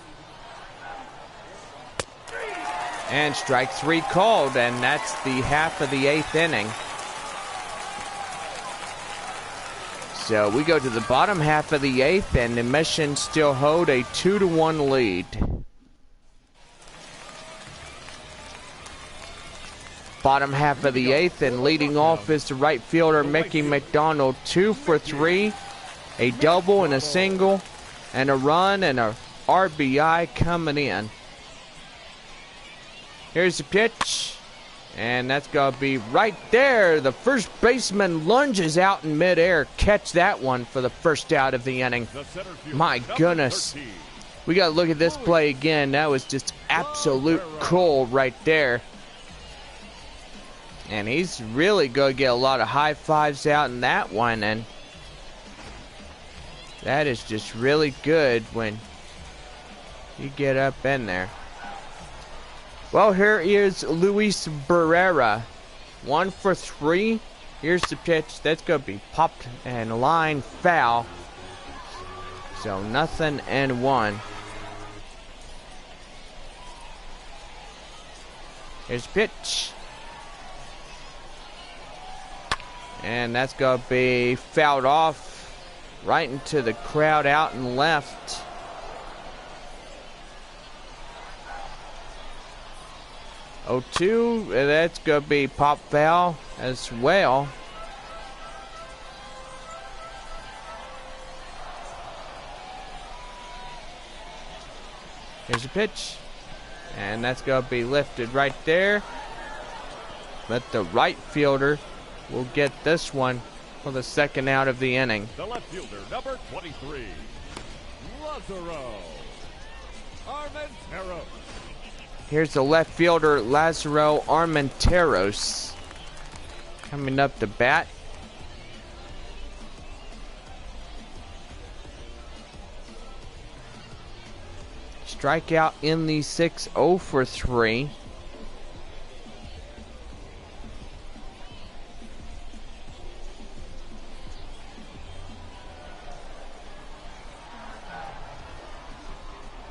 And strike 3 called, and that's the half of the 8th inning. So we go to the bottom half of the 8th, and the Missions still hold a 2-1 lead. Bottom half of the 8th, and leading off is the right fielder Mickey McDonald. 2 for 3, a double and a single, and a run and a RBI coming in. Here's the pitch, and that's going to be right there. The first baseman lunges out in midair. Catch that one for the first out of the inning. My goodness. We got to look at this play again. That was just absolute cool right there. And he's really going to get a lot of high fives out in that one. And that is just really good when you get up in there. Well, here is Luis Barrera. 1 for 3. Here's the pitch. That's going to be popped and line foul. So 0-1. Here's the pitch. And that's going to be fouled off right into the crowd out and left. Oh, 2, that's going to be pop foul as well. Here's a pitch. And that's going to be lifted right there. But the right fielder will get this one for the second out of the inning. The left fielder, number 23, Lazaro Armenteros. Here's the left fielder, Lazaro Armenteros, coming up to bat. Strikeout in the 6th, 0 for 3.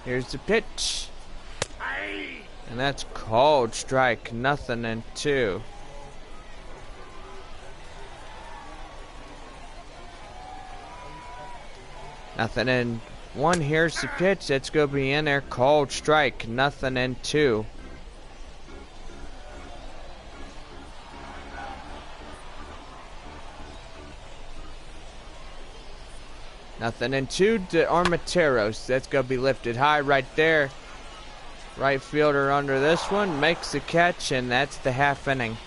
Here's the pitch. And that's called strike. 0-2. Nothing in 1. Here's the pitch. That's going to be in there. Called strike. 0-2. Nothing in 2 to Armenteros. That's going to be lifted high right there. Right fielder under this one makes the catch, and that's the half inning.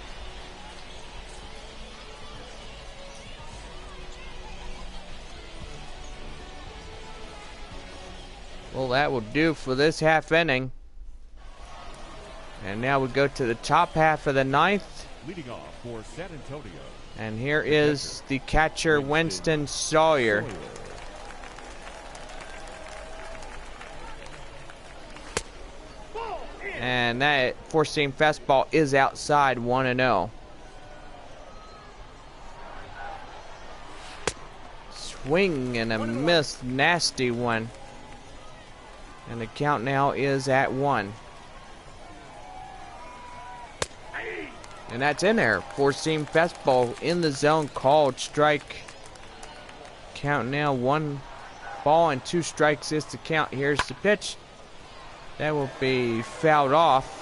Well, that will do for this half inning. And now we go to the top half of the 9th. Leading off for San Antonio. And here is the catcher, Winston Sawyer. And that four-seam fastball is outside. 1-0. Swing and a miss. Nasty one. And the count now is at 1. And that's in there. Four-seam fastball in the zone. Called strike. Count now 1 Ball and 2 strikes is the count. Here's the pitch. That will be fouled off.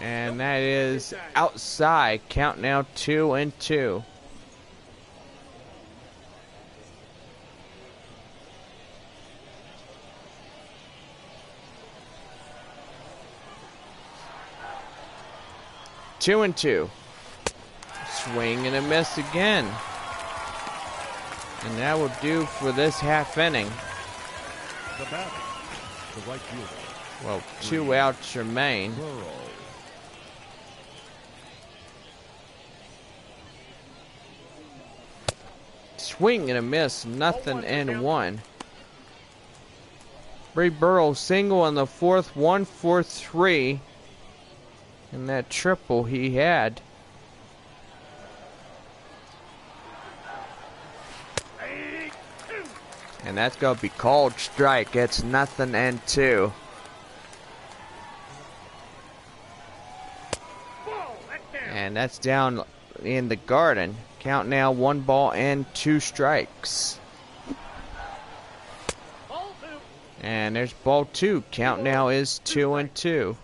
And that is outside. Count now 2-2. Two and two. Swing and a miss again. And that will do for this half inning. The batter, the right fielder. Well, 2 outs remain. Swing and a miss, nothing and 1. Bree Burrow single in the 4th, 1 for 3. And that triple he had. And that's going to be called strike. It's nothing and 2. And that's down in the garden. Count now 1 ball and 2 strikes. And there's ball 2. Count now is 2-2.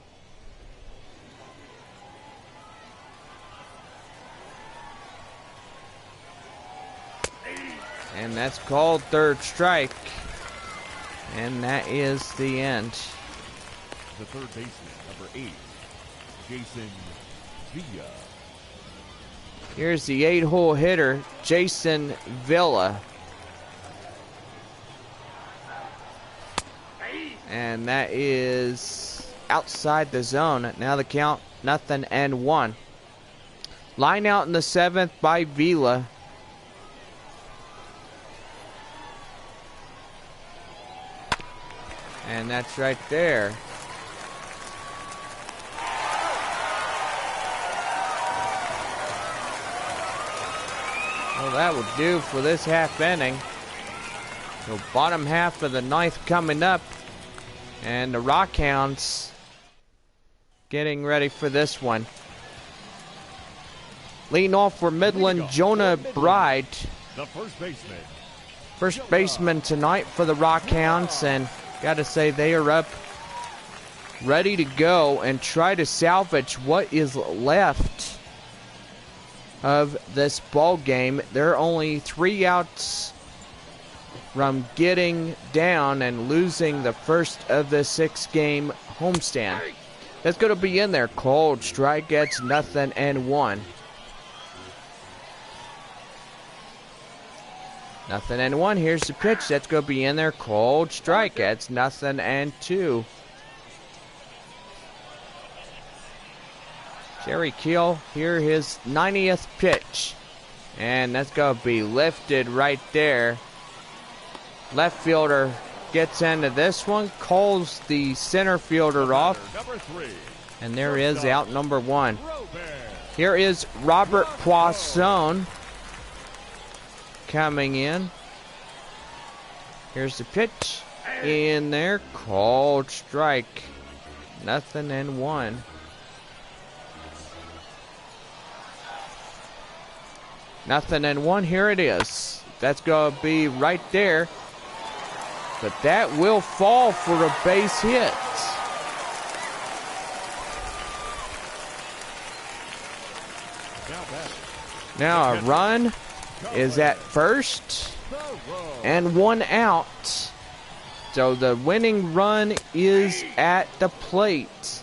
And that's called 3rd strike. And that is the end. The 3rd baseman, number 8, Jason Villa. Here's the 8-hole hitter, Jason Villa. And that is outside the zone. Now the count, nothing and 1. Line out in the 7th by Villa. And that's right there. Well, that will do for this half inning. So bottom half of the 9th coming up. And the Rockhounds getting ready for this one. Leading off for Midland, Jonah Bride. The first baseman. First baseman tonight for the Rockhounds, and gotta say they are up ready to go and try to salvage what is left of this ball game. They're only 3 outs from getting down and losing the first of the 6-game homestand. That's going to be in there. Cold strike gets nothing and 1. Nothing and 1. Here's the pitch. That's going to be in there. Cold strike. That's nothing and 2. Jerry Keel, here his 90th pitch. And that's going to be lifted right there. Left fielder gets into this one. Calls the center fielder off. And there is out number 1. Here is Robert Poisson coming in. Here's the pitch. In there. Called strike. Nothing and 1. Nothing and 1. Here it is. That's going to be right there. But that will fall for a base hit. Now a run is at first and 1 out. So the winning run is at the plate.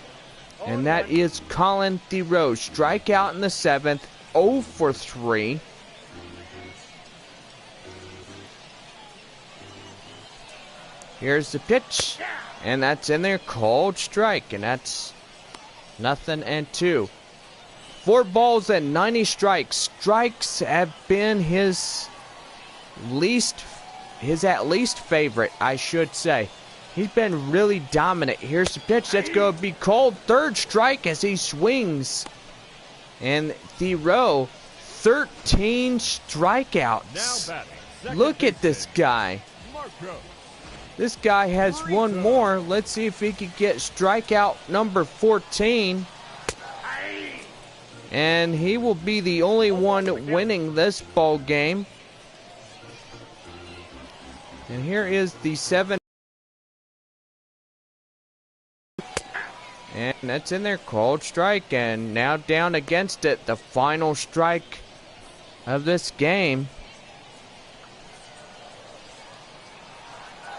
And that is Colin Theroux. Strikeout in the 7th. 0 for 3. Here's the pitch. And that's in there. Cold strike. And that's nothing and 2. 4 balls and 90 strikes. Strikes have been his at least favorite, I should say. He's been really dominant. Here's the pitch. That's going to be called. 3rd strike as he swings. And Theroux, 13 strikeouts. Look at this guy. This guy has 1 more. Let's see if he could get strikeout number 14. And he will be the only one winning this ball game. And here is the 7. And that's in there, called strike. And now down against it, the final strike of this game.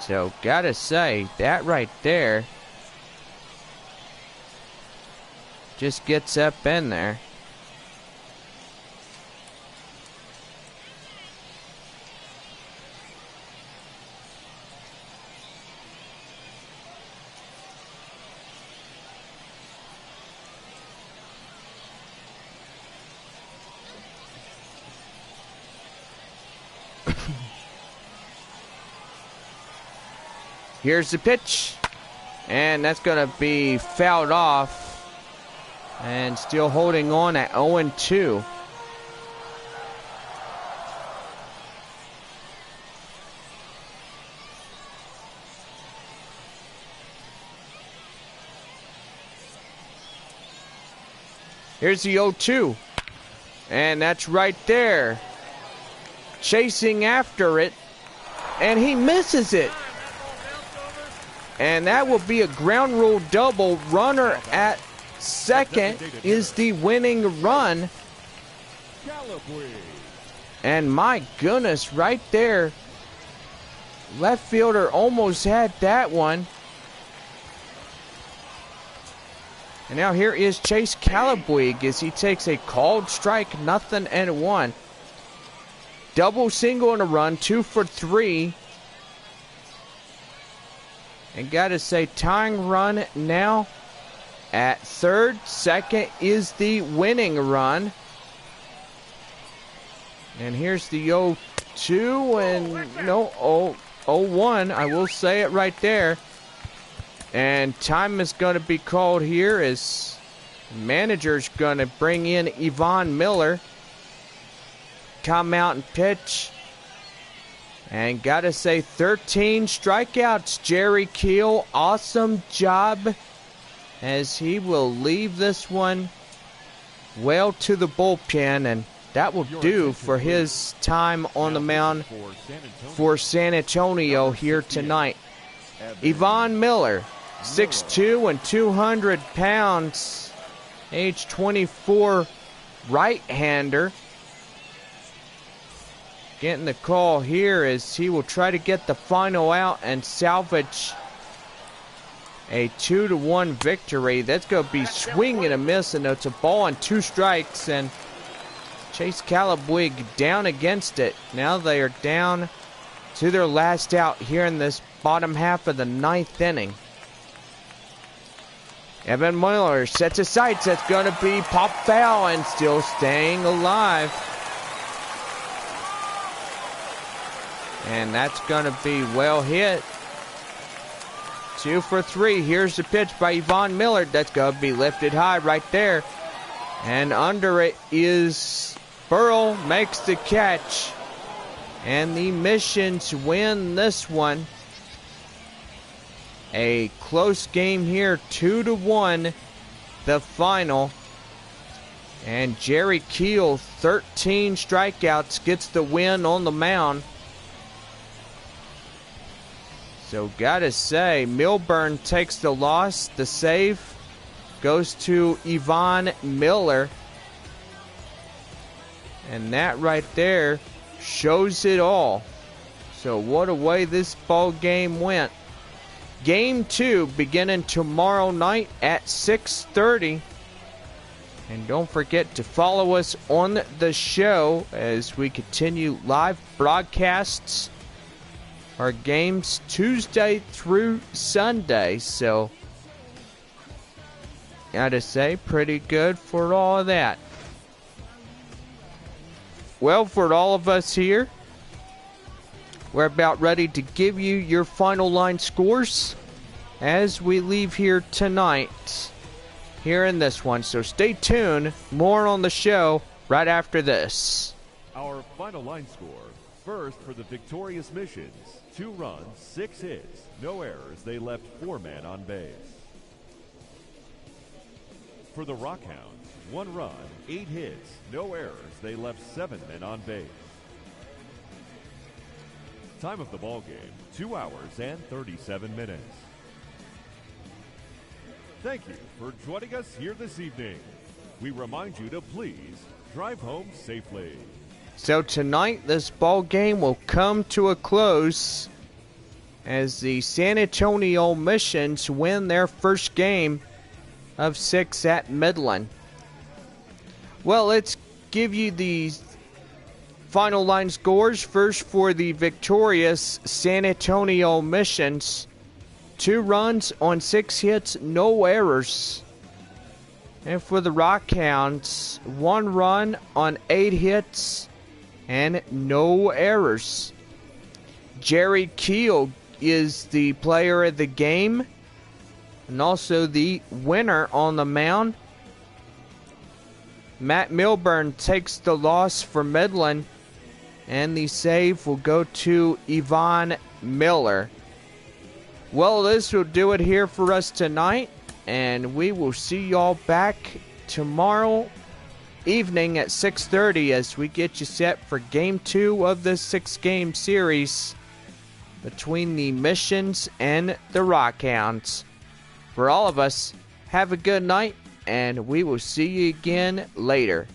So, gotta say, that right there just gets up in there. Here's the pitch, and that's going to be fouled off, and still holding on at 0-2. Here's the 0-2, and that's right there, chasing after it, and he misses it. And that will be a ground rule double. Runner at second is the winning run. And my goodness, right there, left fielder almost had that one. And now here is Chase Calabuig as he takes a called strike, 0-1. Double single and a run, 2 for 3. And gotta say, tying run now at third. Second is the winning run. And here's the 0-2 and no, 0-1. I will say it right there. And time is going to be called here as manager's going to bring in Yvonne Miller. Come out and pitch. And gotta say, 13 strikeouts. Jerry Keel, awesome job as he will leave this one well to the bullpen. And that will do for his time on the mound for San Antonio here tonight. Yvonne Miller, 6'2" and 200 pounds, age 24, right-hander. Getting the call here as he will try to get the final out and salvage a 2-1 victory. That's going to be swing and a miss, and it's a ball and 2 strikes. And Chase Calabuig down against it. Now they are down to their last out here in this bottom half of the 9th inning. Evan Miller sets his sights. That's going to be pop foul and still staying alive. And that's going to be well hit. 2 for 3. Here's the pitch by Yvonne Miller. That's going to be lifted high right there. And under it is Burrell, makes the catch. And the Missions win this one. A close game here, 2-1, the final. And Jerry Keel, 13 strikeouts, gets the win on the mound. So gotta say, Milburn takes the loss. The save goes to Yvonne Miller. And that right there shows it all. So what a way this ball game went. Game 2 beginning tomorrow night at 6:30. And don't forget to follow us on the show as we continue live broadcasts. Our games Tuesday through Sunday. So, gotta say, pretty good for all of that. Well, for all of us here, we're about ready to give you your final line scores as we leave here tonight, here in this one. So stay tuned. More on the show right after this. Our final line score. First for the victorious Missions. 2 runs, 6 hits, no errors. They left 4 men on base. For the Rockhounds, 1 run, 8 hits, no errors. They left 7 men on base. Time of the ball game, 2 hours and 37 minutes. Thank you for joining us here this evening. We remind you to please drive home safely. So tonight, this ball game will come to a close as the San Antonio Missions win their first game of 6 at Midland. Well, let's give you the final line scores. First, for the victorious San Antonio Missions, 2 runs on 6 hits, no errors. And for the Rockhounds, 1 run on 8 hits and no errors. Jerry Keel is the player of the game and also the winner on the mound. Matt Milburn takes the loss for Midland, and the save will go to Yvonne Miller. Well, this will do it here for us tonight, and we will see y'all back tomorrow evening at 6:30 as we get you set for Game 2 of this 6-game series between the Missions and the Rockhounds. For all of us, have a good night, and we will see you again later.